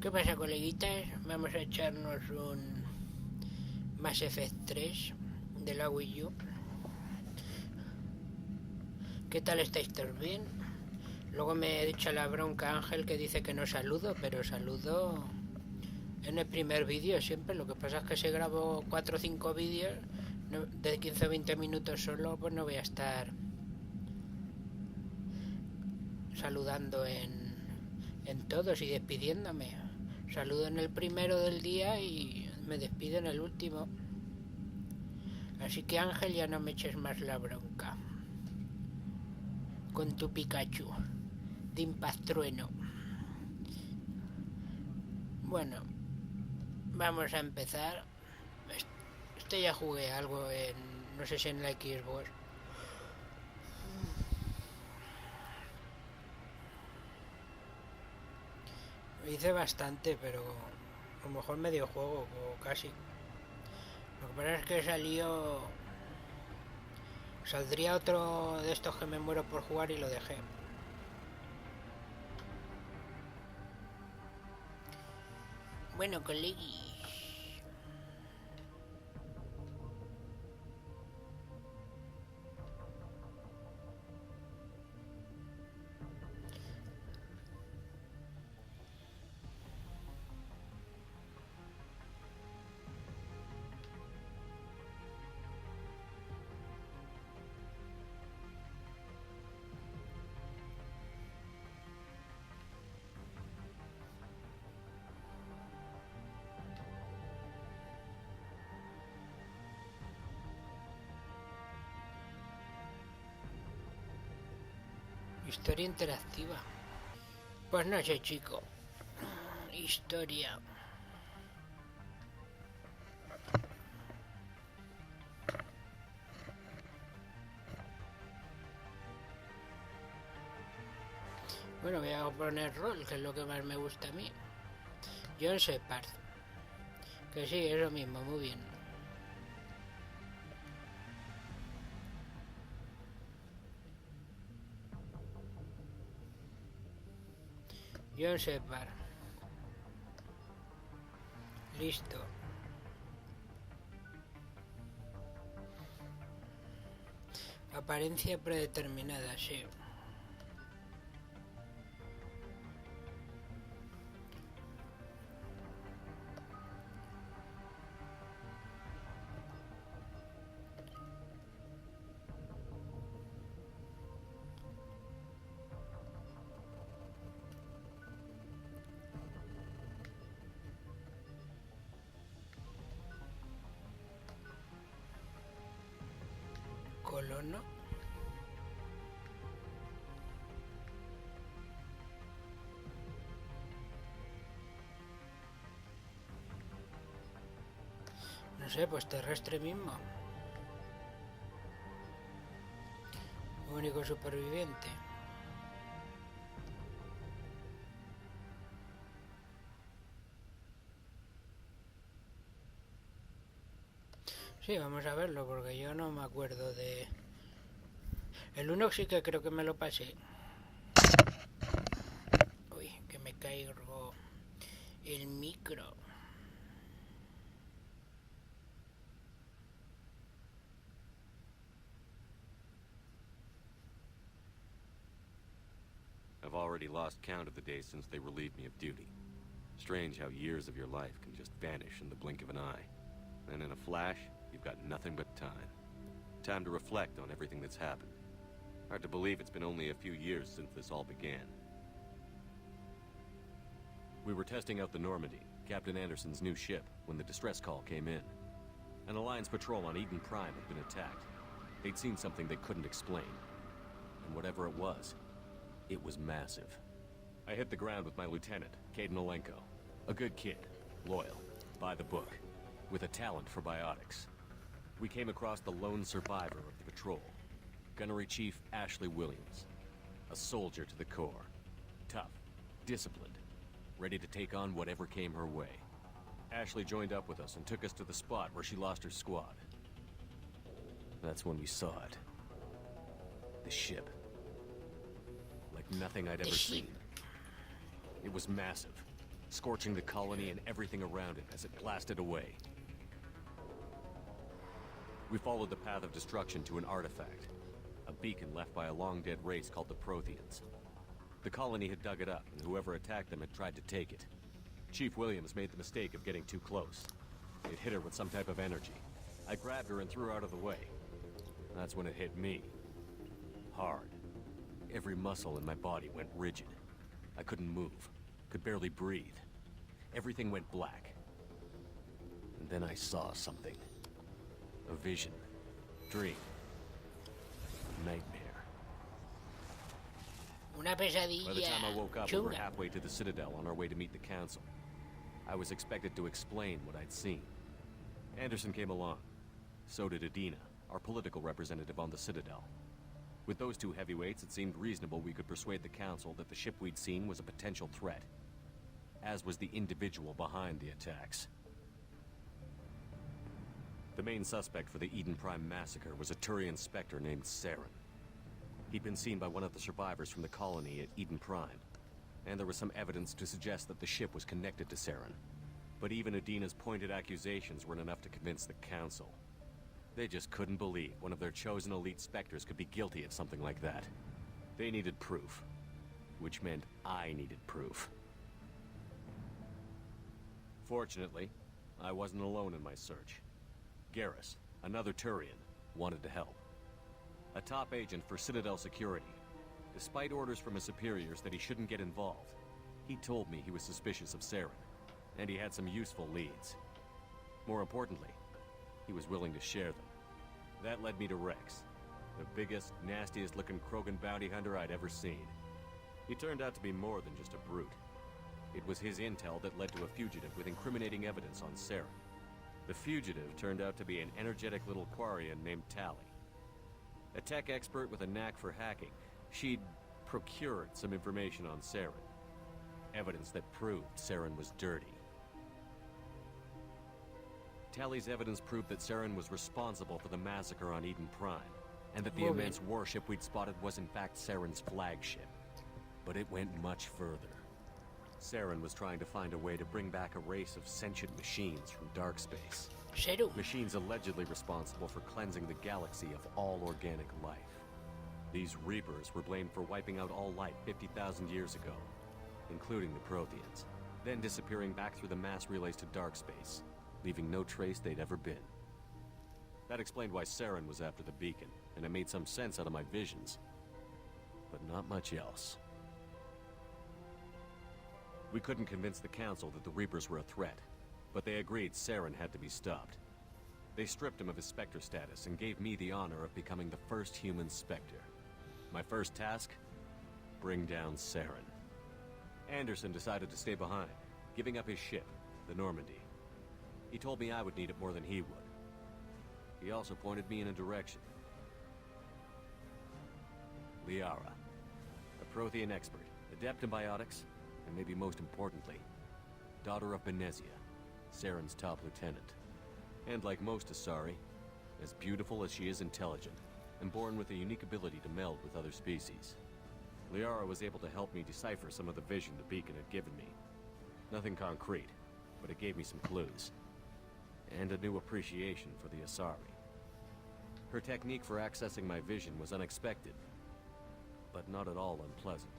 ¿Qué pasa, coleguitas? Vamos a echarnos un Mass Effect 3 de la Wii U. ¿Qué tal estáis todos bien? Luego me he dicho la bronca Ángel que dice que no saludo, pero saludo en el primer vídeo siempre. Lo que pasa es que si grabo 4 o 5 vídeos de 15 o 20 minutos solo, pues no voy a estar saludando en todos y despidiéndome. Saludo en el primero del día y me despido en el último. Así que Ángel, ya no me eches más la bronca con tu Pikachu de Impastrueno. Bueno, vamos a empezar. Este ya jugué algo en, no sé si en la Xbox. Hice bastante, pero a lo mejor medio juego o casi. Lo que pasa es que saldría otro de estos que me muero por jugar y lo dejé. Bueno, colegui. Historia interactiva. Pues no sé, chico. Historia. Bueno, voy a poner rol, que es lo que más me gusta a mí. John Shepard. Que sí, es lo mismo, muy bien. John Shepard. Listo. Apariencia predeterminada, sí. Colono. No sé, pues terrestre mismo. Único superviviente. Sí, vamos a verlo, porque yo no me acuerdo de... El 1 sí que creo que me lo pasé. Uy, que me caigo el micro. I've already lost count of the days since they relieved me of duty. Strange how years of your life can just vanish in the blink of an eye. And in a flash, you've got nothing but time. Time to reflect on everything that's happened. Hard to believe it's been only a few years since this all began. We were testing out the Normandy, Captain Anderson's new ship, when the distress call came in. An Alliance patrol on Eden Prime had been attacked. They'd seen something they couldn't explain. And whatever it was massive. I hit the ground with my lieutenant, Caden Olenko. A good kid, loyal, by the book, with a talent for biotics. We came across the lone survivor of the patrol, Gunnery Chief Ashley Williams. A soldier to the core. Tough, disciplined, ready to take on whatever came her way. Ashley joined up with us and took us to the spot where she lost her squad. That's when we saw it. The ship. Like nothing I'd ever seen. It was massive. scorching the colony and everything around it as it blasted away. We followed the path of destruction to an artifact, a beacon left by a long-dead race called the Protheans. The colony had dug it up, and whoever attacked them had tried to take it. Chief Williams made the mistake of getting too close. It hit her with some type of energy. I grabbed her and threw her out of the way. That's when it hit me. Hard. Every muscle in my body went rigid. I couldn't move, could barely breathe. Everything went black. And then I saw something. A vision. Dream. Nightmare. Una By the pesadilla time I woke up, we were chunga. halfway to the Citadel on our way to meet the Council. I was expected to explain what I'd seen. Anderson came along. So did Adina, our political representative on the Citadel. With those two heavyweights, it seemed reasonable we could persuade the Council that the ship we'd seen was a potential threat, as was the individual behind the attacks. The main suspect for the Eden Prime massacre was a Turian Spectre named Saren. He'd been seen by one of the survivors from the colony at Eden Prime, and there was some evidence to suggest that the ship was connected to Saren. But even Adina's pointed accusations weren't enough to convince the Council. They just couldn't believe one of their chosen elite Spectres could be guilty of something like that. They needed proof, which meant I needed proof. Fortunately, I wasn't alone in my search. Garrus, another Turian, wanted to help. A top agent for Citadel Security. Despite orders from his superiors that he shouldn't get involved, he told me he was suspicious of Saren, and he had some useful leads. More importantly, he was willing to share them. That led me to Rex, the biggest, nastiest-looking Krogan bounty hunter I'd ever seen. He turned out to be more than just a brute. It was his intel that led to a fugitive with incriminating evidence on Saren. The fugitive turned out to be an energetic little Quarian named Tally. A tech expert with a knack for hacking, she'd procured some information on Saren. Evidence that proved Saren was dirty. Tally's evidence proved that Saren was responsible for the massacre on Eden Prime, and that the immense warship we'd spotted was in fact Saren's flagship. But it went much further. Saren was trying to find a way to bring back a race of sentient machines from dark space. Serum. Machines allegedly responsible for cleansing the galaxy of all organic life. These Reapers were blamed for wiping out all life 50,000 years ago, including the Protheans, then disappearing back through the mass relays to dark space, leaving no trace they'd ever been. That explained why Saren was after the beacon, and it made some sense out of my visions. But not much else. We couldn't convince the Council that the Reapers were a threat, but they agreed Saren had to be stopped. They stripped him of his Spectre status and gave me the honor of becoming the first human Spectre. My first task? Bring down Saren. Anderson decided to stay behind, giving up his ship, the Normandy. He told me I would need it more than he would. He also pointed me in a direction. Liara, a Prothean expert, adept in biotics, and maybe most importantly, daughter of Benezia, Saren's top lieutenant. And like most Asari, as beautiful as she is intelligent, and born with a unique ability to meld with other species. Liara was able to help me decipher some of the vision the beacon had given me. Nothing concrete, but it gave me some clues. And a new appreciation for the Asari. Her technique for accessing my vision was unexpected, but not at all unpleasant.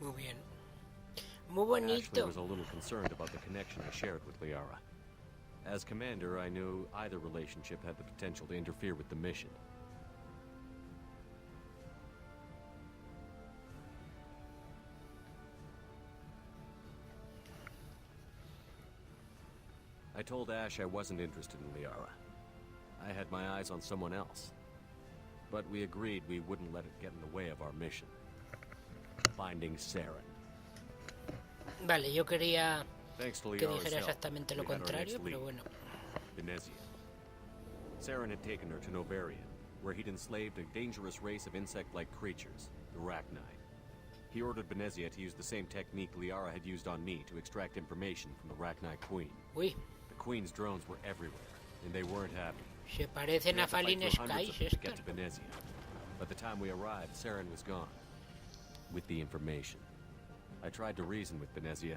Muy bien. Muy Ashley bonito. was a little concerned about the connection I shared with Liara. As commander, I knew either relationship had the potential to interfere with the mission. I told Ash I wasn't interested in Liara. I had my eyes on someone else. But we agreed we wouldn't let it get in the way of our mission. Finding Saren. Vale, yo quería Thanks to que Liara's dijera help, exactamente lo we had our contrario, next pero lead, bueno. Benezia. Saren had taken her to Novaria, where he'd enslaved a dangerous race of insect-like creatures, the Rachni. He ordered Benezia to use the same technique Liara had used on me to extract information from the Rachni Queen. Uy, The Queen's drones were everywhere, and they weren't happy. se parecen We a had to fight Fallen through hundreds of Skies them to get esto. to Benezia. By the time we arrived, Saren was gone. With the information. I tried to reason with Benezia,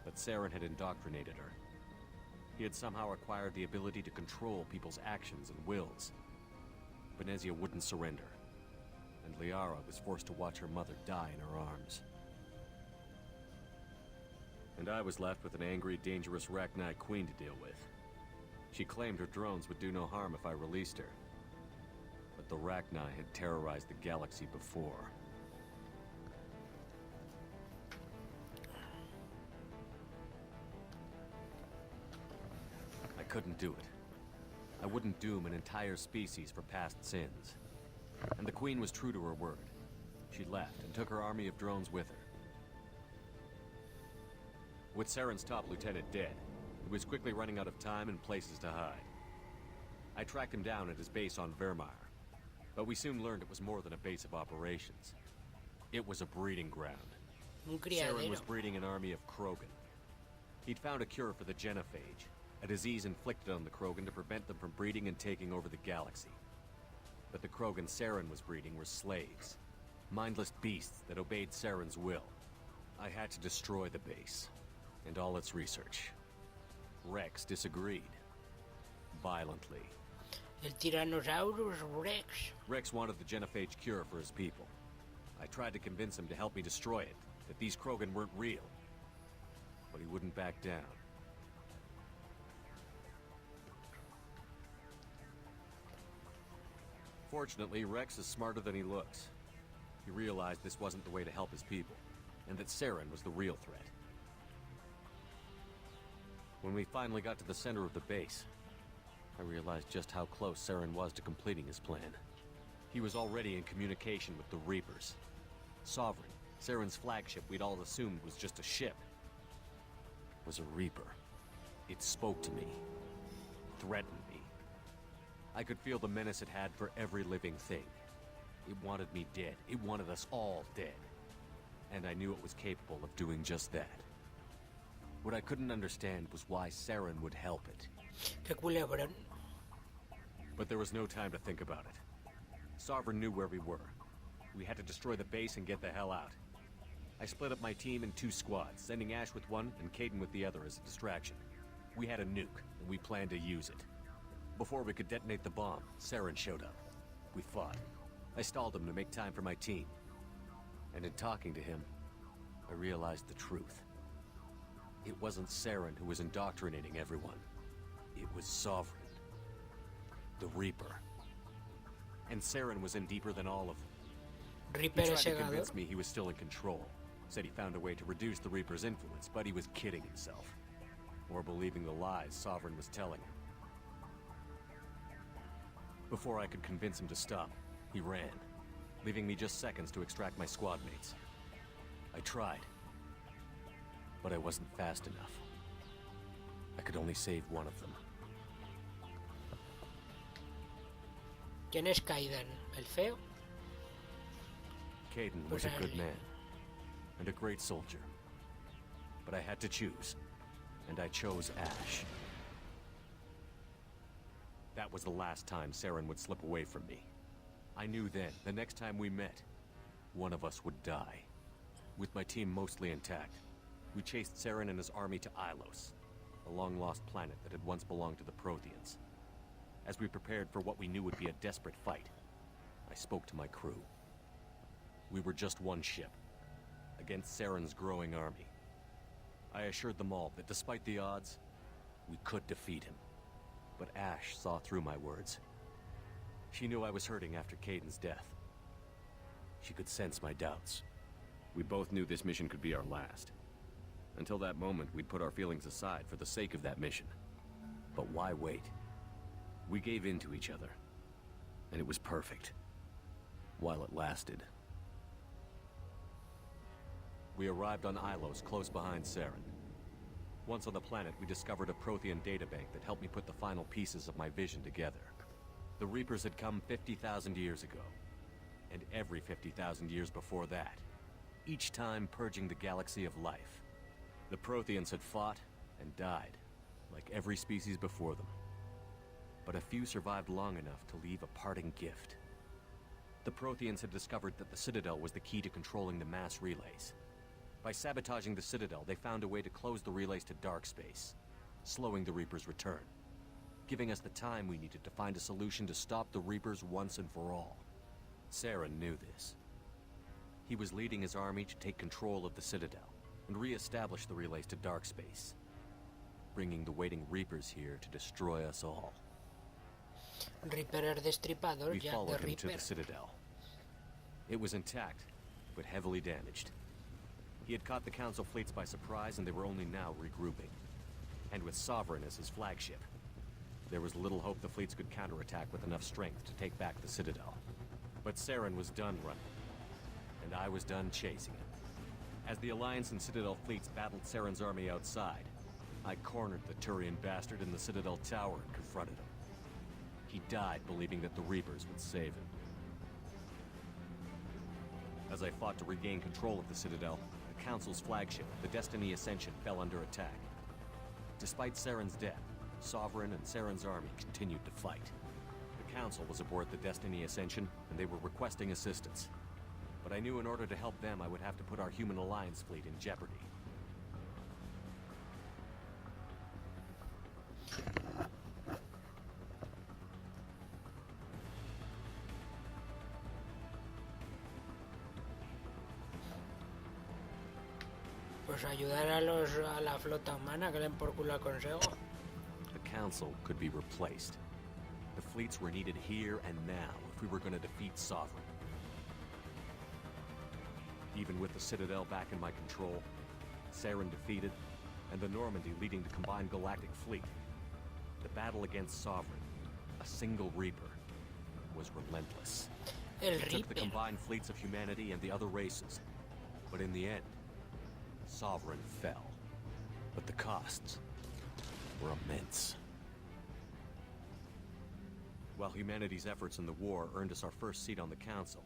but Saren had indoctrinated her. He had somehow acquired the ability to control people's actions and wills. Venezia wouldn't surrender, and Liara was forced to watch her mother die in her arms. And I was left with an angry, dangerous Rachni queen to deal with. She claimed her drones would do no harm if I released her. But the Rachni had terrorized the galaxy before. I couldn't do it. I wouldn't doom an entire species for past sins. And the Queen was true to her word. She left and took her army of drones with her. With Saren's top lieutenant dead, he was quickly running out of time and places to hide. I tracked him down at his base on Vermeer, but we soon learned it was more than a base of operations. It was a breeding ground. Saren was breeding an army of Krogan. He'd found a cure for the genophage, a disease inflicted on the Krogan to prevent them from breeding and taking over the galaxy. But the Krogan Saren was breeding were slaves, mindless beasts that obeyed Saren's will. I had to destroy the base, and all its research. Rex disagreed. Violently. El Tyrannosaurus Rex. Rex wanted the genophage cure for his people. I tried to convince him to help me destroy it, that these Krogan weren't real. But he wouldn't back down. Fortunately, Rex is smarter than he looks. He realized this wasn't the way to help his people, and that Saren was the real threat. When we finally got to the center of the base, I realized just how close Saren was to completing his plan. He was already in communication with the Reapers. Sovereign, Saren's flagship we'd all assumed was just a ship, was a Reaper. It spoke to me, threatened me. I could feel the menace it had for every living thing. It wanted me dead. It wanted us all dead. And I knew it was capable of doing just that. What I couldn't understand was why Saren would help it. Qué culebrón. But there was no time to think about it. Sovereign knew where we were. We had to destroy the base and get the hell out. I split up my team in 2 squads, sending Ash with one and Caden with the other as a distraction. We had a nuke, and we planned to use it. Before we could detonate the bomb, Saren showed up. We fought. I stalled him to make time for my team. And in talking to him, I realized the truth. It wasn't Saren who was indoctrinating everyone. It was Sovereign. The Reaper. And Saren was in deeper than all of them. He tried to convince me he was still in control. Said he found a way to reduce the Reaper's influence, but he was kidding himself. Or believing the lies Sovereign was telling him. Before I could convince him to stop, he ran, leaving me just seconds to extract my squad mates. I tried, but I wasn't fast enough. I could only save one of them. ¿Quién es Caden? ¿El feo? Caden was a good man, and a great soldier. But I had to choose, and I chose Ash. That was the last time Saren would slip away from me. I knew then, the next time we met, one of us would die. With my team mostly intact, we chased Saren and his army to Ilos, a long-lost planet that had once belonged to the Protheans. As we prepared for what we knew would be a desperate fight, I spoke to my crew. We were just one ship, against Saren's growing army. I assured them all that despite the odds, we could defeat him. But Ash saw through my words. She knew I was hurting after Caden's death. She could sense my doubts. We both knew this mission could be our last. Until that moment, we'd put our feelings aside for the sake of that mission. But why wait? We gave in to each other, and it was perfect. While it lasted. We arrived on Ilos, close behind Saren. Once on the planet, we discovered a Prothean databank that helped me put the final pieces of my vision together. The Reapers had come 50,000 years ago, and every 50,000 years before that, each time purging the galaxy of life. The Protheans had fought and died, like every species before them. But a few survived long enough to leave a parting gift. The Protheans had discovered that the Citadel was the key to controlling the mass relays. By sabotaging the Citadel, they found a way to close the relays to dark space, slowing the Reapers' return, giving us the time we needed to find a solution to stop the Reapers once and for all. Saren knew this. He was leading his army to take control of the Citadel and re-establish the relays to dark space, bringing the waiting Reapers here to destroy us all. Reaper el destripador, We ya followed de him to Reaper. the Citadel. It was intact, but heavily damaged. He had caught the Council fleets by surprise, and they were only now regrouping. And with Sovereign as his flagship, there was little hope the fleets could counterattack with enough strength to take back the Citadel. But Saren was done running, and I was done chasing him. As the Alliance and Citadel fleets battled Saren's army outside, I cornered the Turian bastard in the Citadel tower and confronted him. He died believing that the Reapers would save him. As I fought to regain control of the Citadel, the Council's flagship, the Destiny Ascension, fell under attack. Despite Saren's death, Sovereign and Saren's army continued to fight. The Council was aboard the Destiny Ascension, and they were requesting assistance. But I knew in order to help them, I would have to put our human alliance fleet in jeopardy. Pues ayudar a la flota humana que le den por culo al consejo. The Council could be replaced. The fleets were needed here and now if we were going to defeat Sovereign. Even with the Citadel back in my control, Saren defeated, and the Normandy leading the combined galactic fleet, the battle against Sovereign, a single Reaper, was relentless. El It took the Reaper. combined fleets of humanity and the other races, but in the end, Sovereign fell. But the costs were immense. While humanity's efforts in the war earned us our first seat on the Council,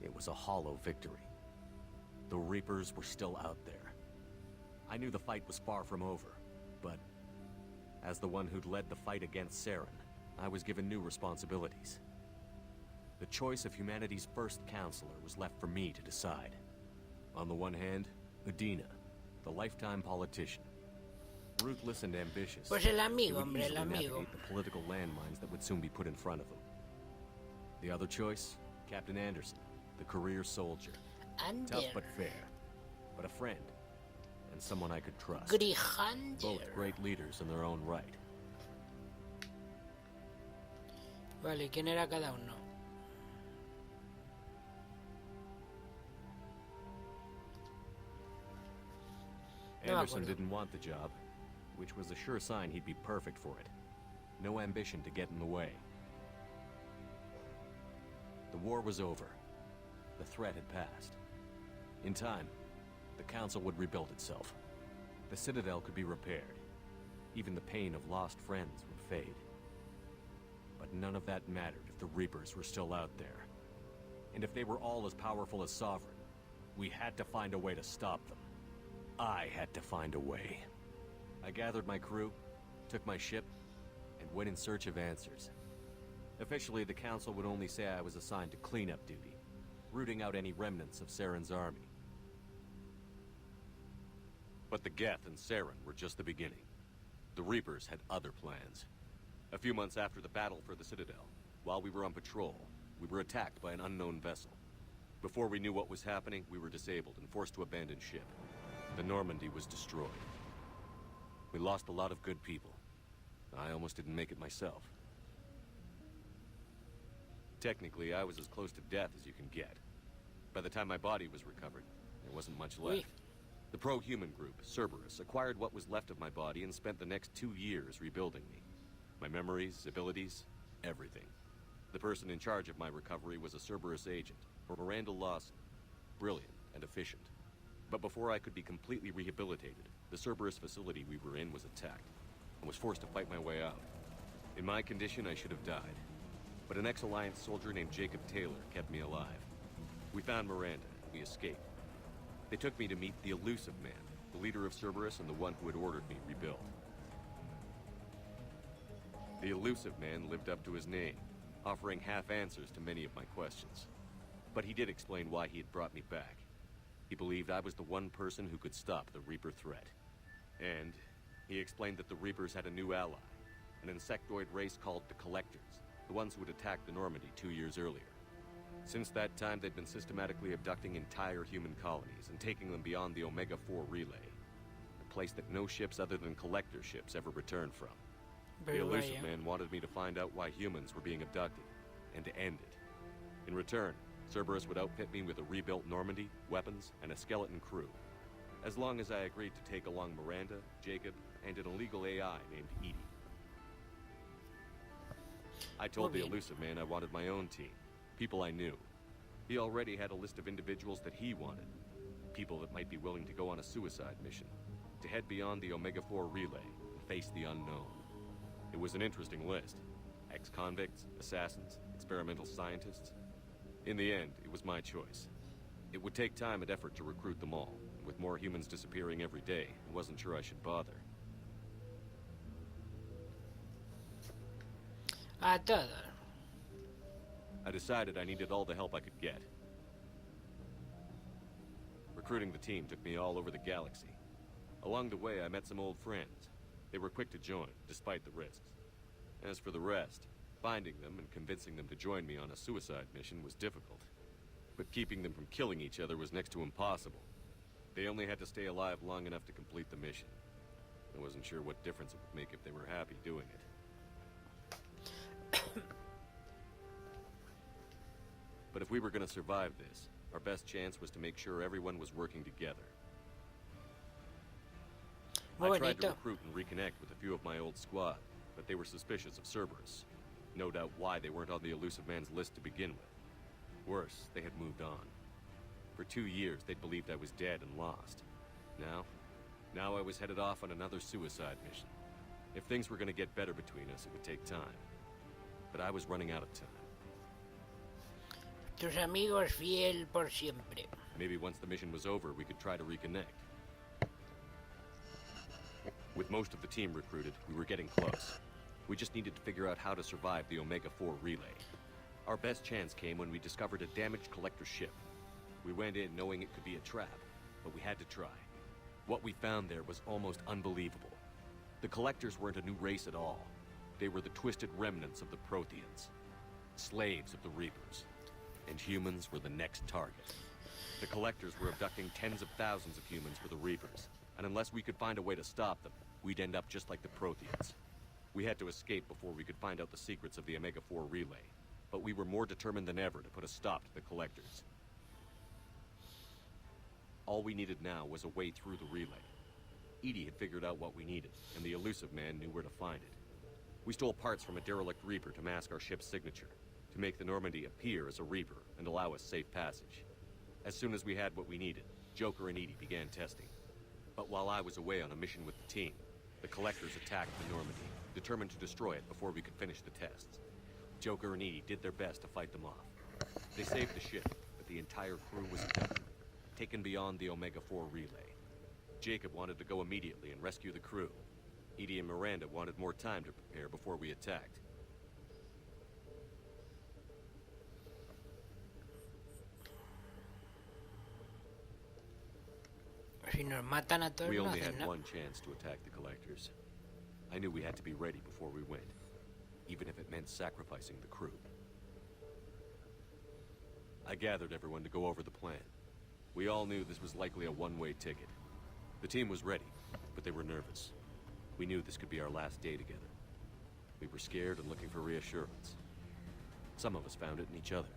it was a hollow victory. The Reapers were still out there. I knew the fight was far from over, but as the one who'd led the fight against Saren, I was given new responsibilities. The choice of humanity's first counselor was left for me to decide. On the one hand, Udina, the lifetime politician. Ruthless and ambitious. Pues el he amigo, would hombre, el easily amigo. navigate the political landmines that would soon be put in front of him. The other choice, Captain Anderson, the career soldier. Tough but fair, but a friend, and someone I could trust. Grijander. Both great leaders in their own right. Vale, ¿quién era cada uno? No me Anderson acuerdo. didn't want the job, which was a sure sign he'd be perfect for it. No ambition to get in the way. The war was over. The threat had passed. In time, the Council would rebuild itself. The Citadel could be repaired. Even the pain of lost friends would fade. But none of that mattered if the Reapers were still out there. And if they were all as powerful as Sovereign, we had to find a way to stop them. I had to find a way. I gathered my crew, took my ship, and went in search of answers. Officially, the Council would only say I was assigned to cleanup duty, rooting out any remnants of Saren's army. But the Geth and Saren were just the beginning. The Reapers had other plans. A few months after the battle for the Citadel, while we were on patrol, we were attacked by an unknown vessel. Before we knew what was happening, we were disabled and forced to abandon ship. The Normandy was destroyed. We lost a lot of good people. I almost didn't make it myself. Technically, I was as close to death as you can get. By the time my body was recovered, there wasn't much left. Uy. The pro-human group, Cerberus, acquired what was left of my body and spent the next 2 years rebuilding me. My memories, abilities, everything. The person in charge of my recovery was a Cerberus agent, Miranda Lawson. Brilliant and efficient. But before I could be completely rehabilitated, the Cerberus facility we were in was attacked. I was forced to fight my way out. In my condition, I should have died. But an ex-Alliance soldier named Jacob Taylor kept me alive. We found Miranda, and we escaped. They took me to meet the Elusive Man, the leader of Cerberus and the one who had ordered me rebuilt. The Elusive Man lived up to his name, offering half answers to many of my questions. But he did explain why he had brought me back. He believed I was the one person who could stop the Reaper threat. And he explained that the Reapers had a new ally, an insectoid race called the Collectors, the ones who had attacked the Normandy 2 years earlier. Since that time, they'd been systematically abducting entire human colonies and taking them beyond the Omega-4 relay, a place that no ships other than Collector ships ever returned from. The elusive man wanted me to find out why humans were being abducted, and to end it. In return, Cerberus would outfit me with a rebuilt Normandy, weapons, and a skeleton crew, as long as I agreed to take along Miranda, Jacob, and an illegal AI named Edie. I told the elusive man I wanted my own team, people I knew. He already had a list of individuals that he wanted, people that might be willing to go on a suicide mission, to head beyond the Omega-4 relay and face the unknown. It was an interesting list. Ex-convicts, assassins, experimental scientists. In the end, it was my choice. It would take time and effort to recruit them all, and with more humans disappearing every day, I wasn't sure I should bother. Toda. I decided I needed all the help I could get. Recruiting the team took me all over the galaxy. Along the way, I met some old friends. They were quick to join, despite the risks. As for the rest, finding them and convincing them to join me on a suicide mission was difficult. But keeping them from killing each other was next to impossible. They only had to stay alive long enough to complete the mission. I wasn't sure what difference it would make if they were happy doing it. But if we were going to survive this, our best chance was to make sure everyone was working together. I tried to recruit and reconnect with a few of my old squad, but they were suspicious of Cerberus. No doubt why they weren't on the elusive man's list to begin with. Worse, they had moved on. For 2 years, they'd believed I was dead and lost. Now I was headed off on another suicide mission. If things were going to get better between us, it would take time. But I was running out of time. Tus amigos fiel por siempre. Maybe once the mission was over, we could try to reconnect. With most of the team recruited, we were getting close. We just needed to figure out how to survive the Omega-4 relay. Our best chance came when we discovered a damaged collector ship. We went in knowing it could be a trap, but we had to try. What we found there was almost unbelievable. The collectors weren't a new race at all. They were the twisted remnants of the Protheans, slaves of the Reapers, and humans were the next target. The collectors were abducting tens of thousands of humans for the Reapers, and unless we could find a way to stop them, we'd end up just like the Protheans. We had to escape before we could find out the secrets of the Omega-4 relay, but we were more determined than ever to put a stop to the collectors. All we needed now was a way through the relay. Edie had figured out what we needed, and the elusive man knew where to find it. We stole parts from a derelict Reaper to mask our ship's signature, to make the Normandy appear as a Reaper and allow us safe passage. As soon as we had what we needed, Joker and Edie began testing. But while I was away on a mission with the team, the collectors attacked the Normandy, determined to destroy it before we could finish the tests. Joker and Edie did their best to fight them off. They saved the ship, but the entire crew was abducted, taken beyond the Omega-4 relay. Jacob wanted to go immediately and rescue the crew. Edie and Miranda wanted more time to prepare before we attacked. We only had one chance to attack the collectors. I knew we had to be ready before we went, even if it meant sacrificing the crew. I gathered everyone to go over the plan. We all knew this was likely a one-way ticket. The team was ready, but they were nervous. We knew this could be our last day together. We were scared and looking for reassurance. Some of us found it in each other.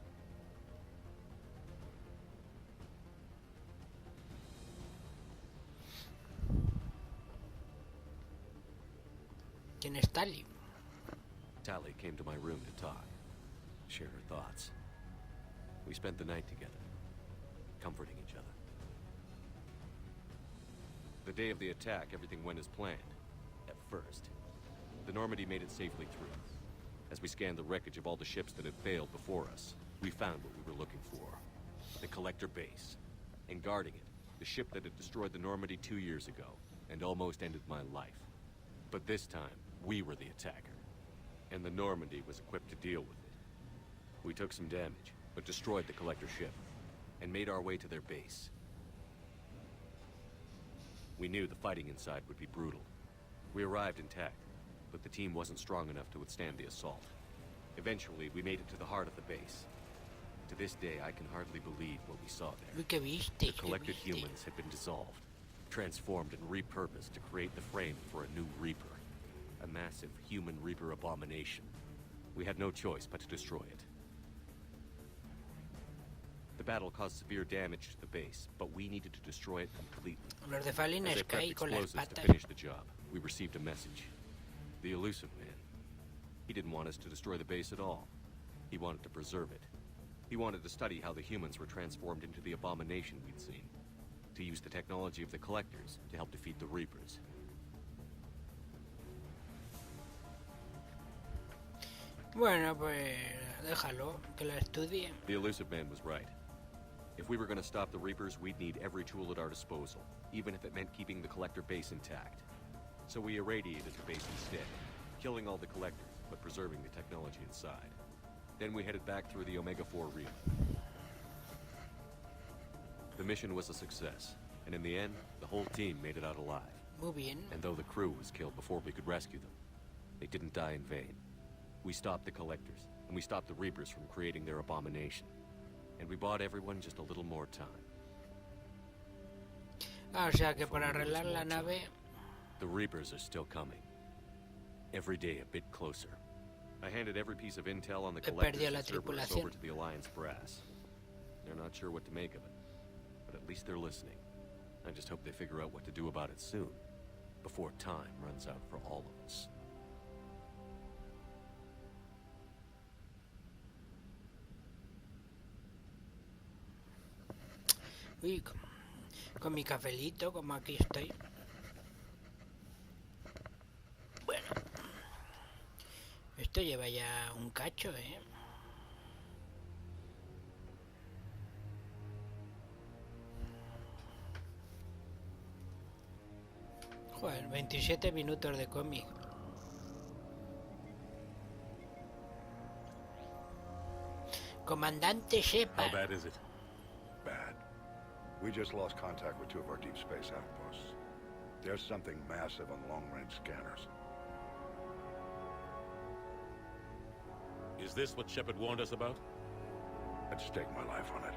¿Quién es Tali? Tali came to my room to talk, share her thoughts. We spent the night together, comforting each other. The day of the attack, everything went as planned, at first. The Normandy made it safely through. As we scanned the wreckage of all the ships that had failed before us, we found what we were looking for. The Collector base. And guarding it, the ship that had destroyed the Normandy 2 years ago, and almost ended my life. But this time, we were the attacker. And the Normandy was equipped to deal with it. We took some damage, but destroyed the Collector ship, and made our way to their base. We knew the fighting inside would be brutal. We arrived intact, but the team wasn't strong enough to withstand the assault. Eventually, we made it to the heart of the base. To this day, I can hardly believe what we saw there. Uy, ¿qué viste? The ¿Qué collected viste? humans had been dissolved, transformed and repurposed to create the frame for a new Reaper. A massive human Reaper abomination. We had no choice but to destroy it. The battle caused severe damage to the base, but we needed to destroy it completely. Los de Fallen As I Sky prepped con las explosives to patas. finish the job, we received a message. The elusive man. He didn't want us to destroy the base at all. He wanted to preserve it. He wanted to study how the humans were transformed into the abomination we'd seen. To use the technology of the Collectors to help defeat the Reapers. Bueno, pues déjalo, que la estudie. The elusive man was right. If we were going to stop the Reapers, we'd need every tool at our disposal, even if it meant keeping the Collector base intact. So we irradiated the base instead, killing all the Collectors, but preserving the technology inside. Then we headed back through the Omega-4 relay. The mission was a success, and in the end, the whole team made it out alive. Muy bien. And though the crew was killed before we could rescue them, they didn't die in vain. We stopped the Collectors, and we stopped the Reapers from creating their abomination. And we bought everyone just a little more time. Ah, o sea que para arreglar la nave... The Reapers are still coming. Every day a bit closer. I handed every piece of intel on the Collectors and Cerberus over to the Alliance brass. They're not sure what to make of it, but at least they're listening. I just hope they figure out what to do about it soon, before time runs out for all of us. Uy, con mi cafelito, como aquí estoy. Bueno, esto lleva ya un cacho, ¿eh? Joder, 27 minutos de cómic. Comandante Shepard. How bad is it? Bad. We just lost contact with two of our deep space outposts. There's something massive on the long-range scanners. Is this what Shepard warned us about? I'd stake my life on it.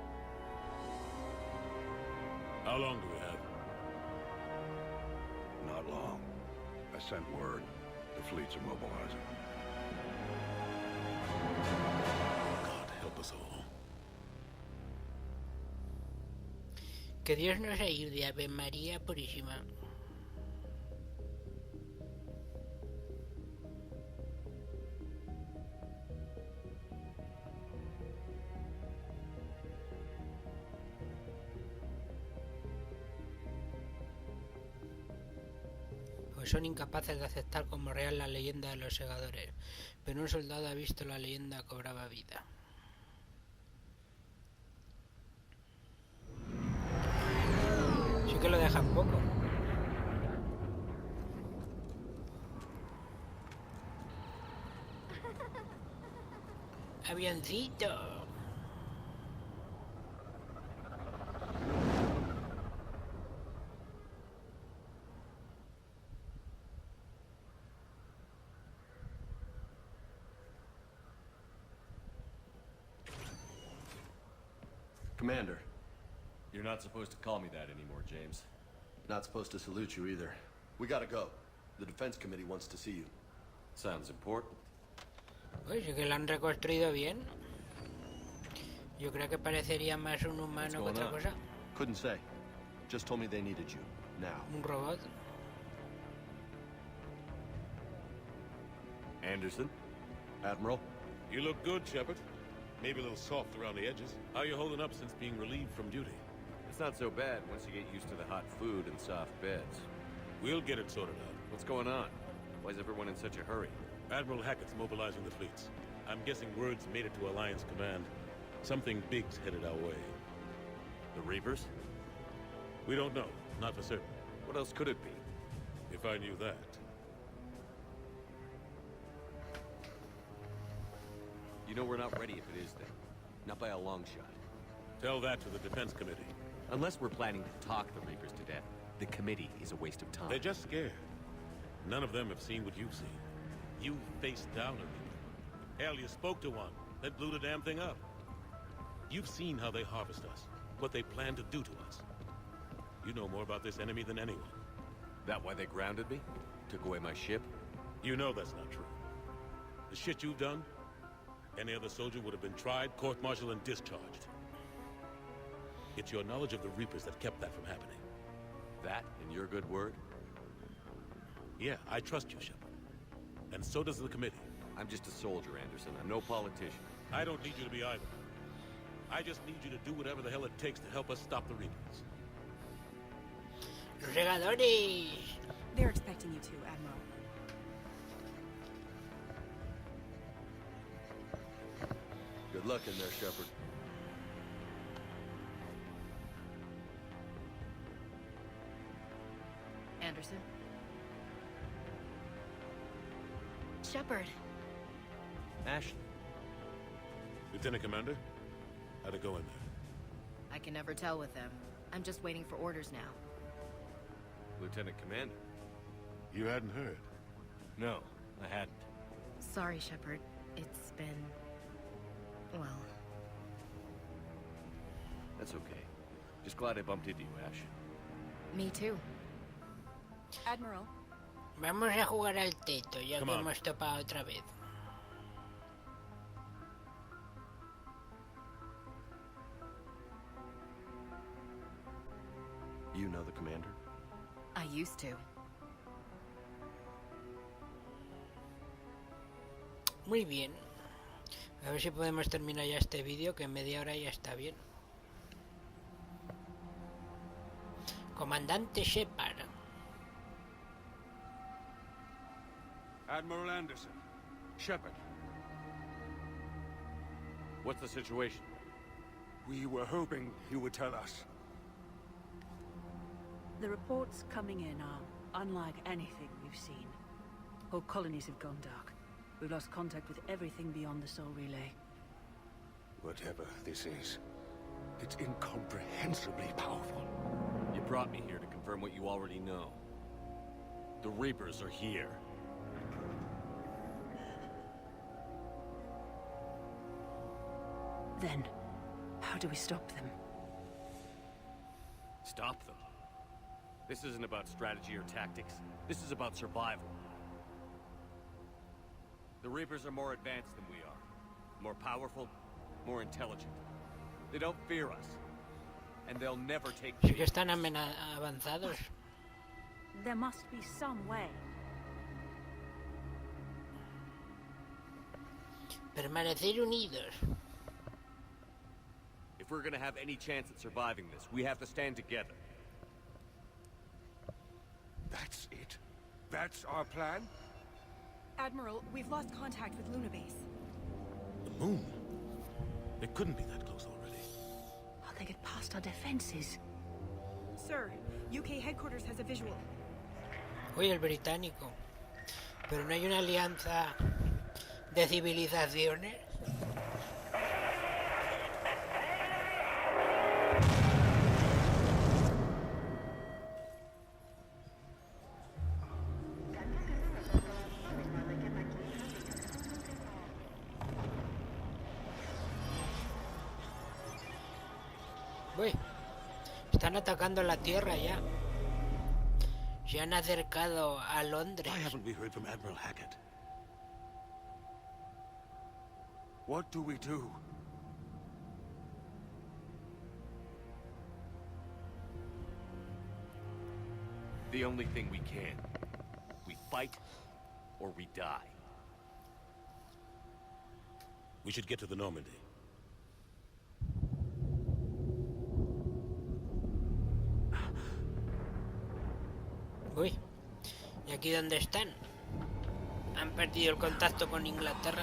How long do we have? Not long. I sent word. The fleets are mobilizing. God help us all. Que Dios nos ayude, Ave María Purísima. Pues son incapaces de aceptar como real la leyenda de los segadores, pero un soldado ha visto la leyenda cobraba vida. Sí que lo dejan poco. Avioncito. Commander, You're not supposed to call me that anymore, James. not supposed to salute you either. We gotta go. The Defense Committee wants to see you. Sounds important. Pues sí que lo han reconstruido bien. Yo creo que parecería más un humano que What's otra going cosa. Couldn't say. Just told me they needed you. Now. Un robot. Anderson? Admiral? You look good, Shepard. Maybe a little soft around the edges. How you holding up since being relieved from duty? It's not so bad once you get used to the hot food and soft beds. We'll get it sorted out. What's going on? Why is everyone in such a hurry? Admiral Hackett's mobilizing the fleets. I'm guessing word's made it to Alliance Command. Something big's headed our way. The Reapers? We don't know. Not for certain. What else could it be? If I knew that. You know we're not ready if it is then. Not by a long shot. Tell that to the Defense Committee. Unless we're planning to talk the Reapers to death. The committee is a waste of time. They're just scared. None of them have seen what you've seen. You faced down a reaper. Hell, you spoke to one that blew the damn thing up. You've seen how they harvest us, what they plan to do to us. You know more about this enemy than anyone. That why they grounded me? Took away my ship? You know that's not true. The shit you've done, any other soldier would have been tried, court-martialed, and discharged. It's your knowledge of the Reapers that kept that from happening. That and your good word? Yeah, I trust you, Shepard. And so does the committee. I'm just a soldier, Anderson. I'm no politician. I don't need you to be either. I just need you to do whatever the hell it takes to help us stop the Reapers. Regadores. They're expecting you to, Admiral. Good luck in there, Shepard. Anderson? Shepard. Ashley. Lieutenant Commander, how'd it go in there? I can never tell with them. I'm just waiting for orders now. Lieutenant Commander. You hadn't heard. No, I hadn't. Sorry, Shepard. It's been... well... That's okay. Just glad I bumped into you, Ash. Me too. Admiral, Vamos a jugar al teto, ya Come que on. hemos topado otra vez. You know the commander? I used to. Muy bien. A ver si podemos terminar ya este vídeo, que en media hora ya está bien. Comandante Shepard. Admiral Anderson. Shepard. What's the situation? We were hoping you would tell us. The reports coming in are unlike anything we've seen. Whole colonies have gone dark. We've lost contact with everything beyond the Soul Relay. Whatever this is, it's incomprehensibly powerful. You brought me here to confirm what you already know. The Reapers are here. Then, how do we stop them? Stop them. This isn't about strategy or tactics. This is about survival. The Reapers are more advanced than we are. More powerful, more intelligent. They don't fear us. And they'll never take Sí que shit. están avanzados. There must be some way. Permanecer unidos. If we're gonna have any chance at surviving this, we have to stand together. That's it? That's our plan? Admiral, we've lost contact with Luna Base. The moon? It couldn't be that close already. How they get past our defenses? Sir, UK headquarters has a visual. Uy, el británico. Pero no hay una alianza de civilizaciones. Uy, están atacando la Tierra ya. Se han acercado a Londres. Why haven't we heard from Admiral Hackett? What do we do? The only thing we can. We fight, or we die. We should get to the Normandy. Uy, ¿y aquí dónde están? Han perdido el contacto con Inglaterra.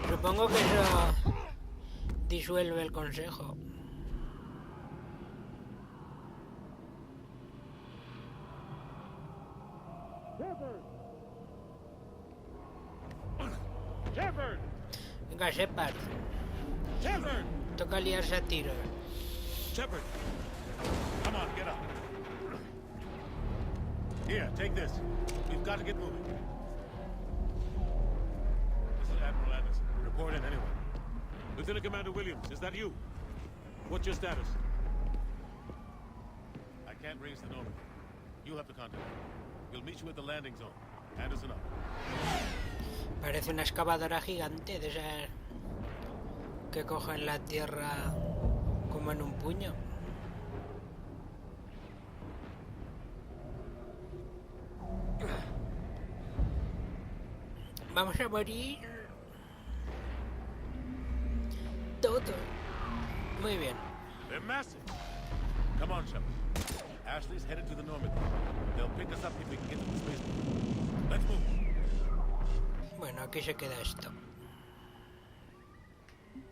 Supongo que eso disuelve el consejo. Venga, Shepard. Toca liarse a tiros. Shepard! Come on, get up. Here, take this. We've got to get moving. This is Admiral Anderson. Report in anyway. Lieutenant Commander Williams, is that you? What's your status? I can't raise the Normandy. You'll have to contact me. We'll meet you at the landing zone. Anderson up. Parece una excavadora gigante de esas que cogen la tierra como en un puño. Vamos a morir todos. Muy bien. They're massive. Come on, Shepard. Ashley's headed to the Normandy. They'll pick us up if we can get to the spaceport. Let's move. Bueno, aquí se queda esto.